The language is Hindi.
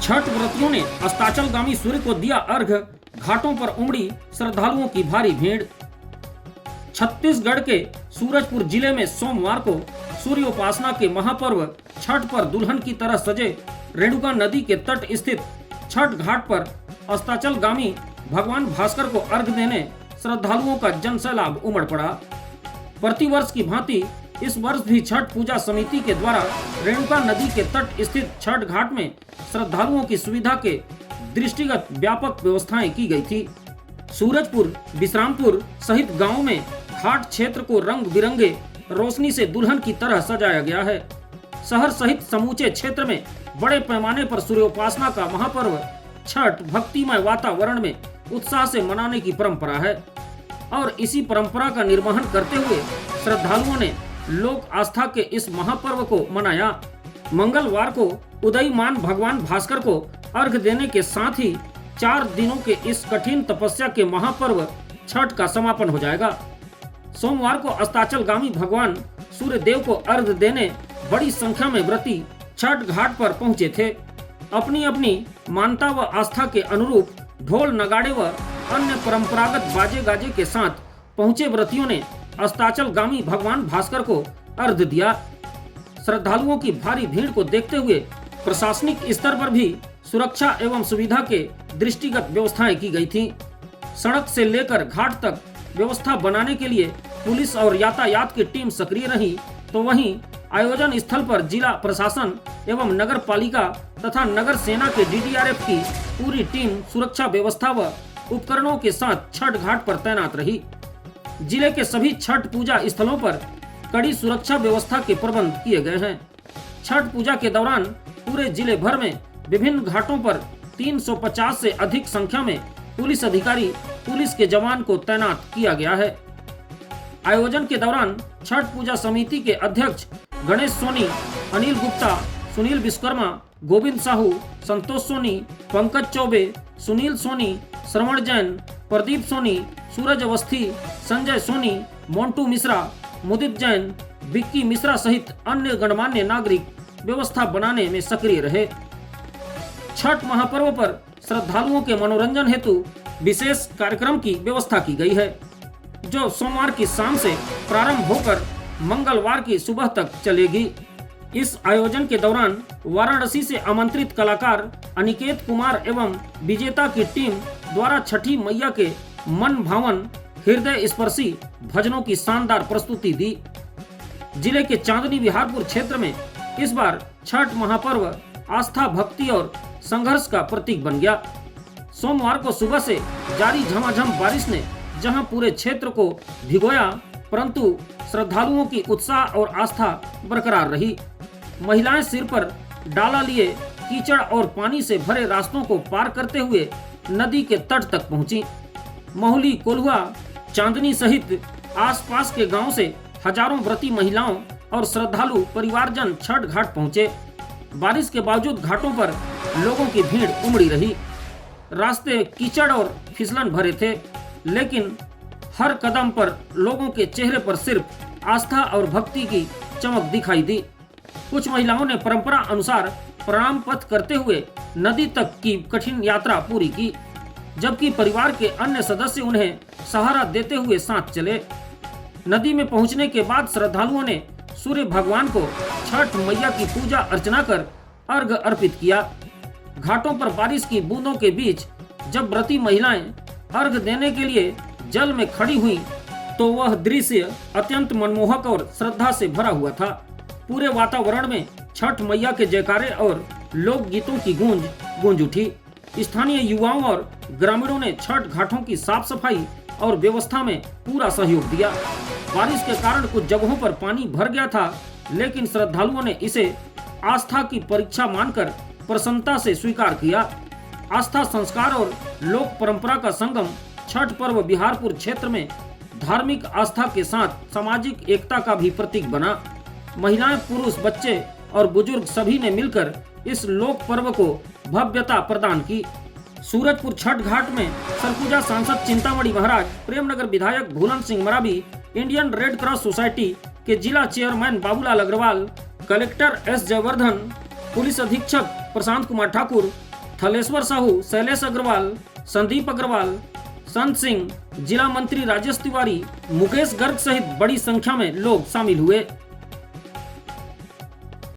छठ व्रतियों ने अस्ताचलगामी सूर्य को दिया अर्घ्य, घाटों पर उमड़ी श्रद्धालुओं की भारी भीड़। छत्तीसगढ़ के सूरजपुर जिले में सोमवार को सूर्योपासना के महापर्व छठ पर दुल्हन की तरह सजे रेणुका नदी के तट स्थित छठ घाट पर अस्ताचलगामी भगवान भास्कर को अर्घ्य देने श्रद्धालुओं का जनसैलाब उमड़ पड़ा। प्रतिवर्ष की भांति इस वर्ष भी छठ पूजा समिति के द्वारा रेणुका नदी के तट स्थित छठ घाट में श्रद्धालुओं की सुविधा के दृष्टिगत व्यापक व्यवस्थाएं की गई थी। सूरजपुर, विश्रामपुर सहित गांव में घाट क्षेत्र को रंग बिरंगे रोशनी से दुल्हन की तरह सजाया गया है। शहर सहित समूचे क्षेत्र में बड़े पैमाने पर सूर्योपासना का महापर्व छठ भक्तिमय वातावरण में उत्साह से मनाने की परंपरा है और इसी परंपरा का निर्वहन करते हुए श्रद्धालुओं ने लोक आस्था के इस महापर्व को मनाया। मंगलवार को उदयमान भगवान भास्कर को अर्घ्य देने के साथ ही 4 दिनों के इस कठिन तपस्या के महापर्व छठ का समापन हो जाएगा। सोमवार को अस्ताचलगामी भगवान सूर्य देव को अर्घ्य देने बड़ी संख्या में व्रती छठ घाट पर पहुंचे थे। अपनी अपनी मान्यता व आस्था के अनुरूप ढोल नगाड़े व अन्य परंपरागत बाजे गाजे के साथ पहुंचे व्रतियों ने अस्ताचलगामी भगवान भास्कर को अर्घ्य दिया। श्रद्धालुओं की भारी भीड़ को देखते हुए प्रशासनिक स्तर पर भी सुरक्षा एवं सुविधा के दृष्टिगत व्यवस्थाएं की गई थी। सड़क से लेकर घाट तक व्यवस्था बनाने के लिए पुलिस और यातायात की टीम सक्रिय रही, तो वहीं आयोजन स्थल पर जिला प्रशासन एवं नगर पालिका तथा नगर सेना के डीडीआरएफ की पूरी टीम सुरक्षा व्यवस्था व उपकरणों के साथ छठ घाट पर तैनात रही। जिले के सभी छठ पूजा स्थलों पर कड़ी सुरक्षा व्यवस्था के प्रबंध किए गए हैं। छठ पूजा के दौरान पूरे जिले भर में विभिन्न घाटों पर 350 से अधिक संख्या में पुलिस अधिकारी, पुलिस के जवान को तैनात किया गया है। आयोजन के दौरान छठ पूजा समिति के अध्यक्ष गणेश सोनी, अनिल गुप्ता, सुनील विश्वकर्मा, गोविंद साहू, संतोष सोनी, पंकज चौबे, सुनील सोनी, श्रवण जैन, प्रदीप सोनी, सूरज अवस्थी, संजय सोनी, मोन्टू मिश्रा, मुदित जैन, विक्की मिश्रा सहित अन्य गणमान्य नागरिक व्यवस्था बनाने में सक्रिय रहे। छठ महापर्व पर श्रद्धालुओं के मनोरंजन हेतु विशेष कार्यक्रम की व्यवस्था की गई है, जो सोमवार की शाम से प्रारंभ होकर मंगलवार की सुबह तक चलेगी। इस आयोजन के दौरान वाराणसी से आमंत्रित कलाकार अनिकेत कुमार एवं विजेता की टीम द्वारा छठी मैया के मन भावन हृदय स्पर्शी भजनों की शानदार प्रस्तुति दी। जिले के चांदनी विहारपुर क्षेत्र में इस बार छठ महापर्व आस्था, भक्ति और संघर्ष का प्रतीक बन गया। सोमवार को सुबह से जारी झमाझम बारिश ने जहां पूरे क्षेत्र को भिगोया, परंतु श्रद्धालुओं की उत्साह और आस्था बरकरार रही। महिलाएं सिर पर डाला लिए कीचड़ और पानी से भरे रास्तों को पार करते हुए नदी के तट तक पहुंची। महुली, कोल्हुआ, चांदनी सहित आसपास के गांव से हजारों व्रती महिलाओं और श्रद्धालु परिवारजन छठ घाट पहुंचे। बारिश के बावजूद घाटों पर लोगों की भीड़ उमड़ी रही। रास्ते कीचड़ और फिसलन भरे थे, लेकिन हर कदम पर लोगों के चेहरे पर सिर्फ आस्था और भक्ति की चमक दिखाई दी। कुछ महिलाओं ने परंपरा अनुसार प्रणाम पथ करते हुए नदी तक की कठिन यात्रा पूरी की, जबकि परिवार के अन्य सदस्य उन्हें सहारा देते हुए साथ चले। नदी में पहुंचने के बाद श्रद्धालुओं ने सूर्य भगवान को छठ मैया की पूजा अर्चना कर अर्घ्य अर्पित किया। घाटों पर बारिश की बूंदों के बीच जब व्रती महिलाएं अर्घ्य देने के लिए जल में खड़ी हुई, तो वह दृश्य अत्यंत मनमोहक और श्रद्धा से भरा हुआ था। पूरे वातावरण में छठ मैया के जयकारे और लोक गीतों की गूंज उठी। स्थानीय युवाओं और ग्रामीणों ने छठ घाटों की साफ सफाई और व्यवस्था में पूरा सहयोग दिया। बारिश के कारण कुछ जगहों पर पानी भर गया था, लेकिन श्रद्धालुओं ने इसे आस्था की परीक्षा मानकर प्रसन्नता से स्वीकार किया। आस्था, संस्कार और लोक परंपरा का संगम छठ पर्व बिहारपुर क्षेत्र में धार्मिक आस्था के साथ सामाजिक एकता का भी प्रतीक बना। महिलाएं, पुरुष, बच्चे और बुजुर्ग सभी ने मिलकर इस लोक पर्व को भव्यता प्रदान की। सूरजपुर छठ घाट में सरगुजा सांसद चिंतामणि महाराज, प्रेमनगर विधायक Bhulan Singh Maravi, Indian Red Cross Society के जिला chairman Babulal Agarwal, collector S Jayavardhan, police अधीक्षक प्रशांत कुमार ठाकुर, थलेश्वर साहू, शैलेश अग्रवाल, संदीप अग्रवाल, संत सिंह, जिला मंत्री राजेश तिवारी, मुकेश गर्ग सहित बड़ी संख्या में लोग शामिल हुए।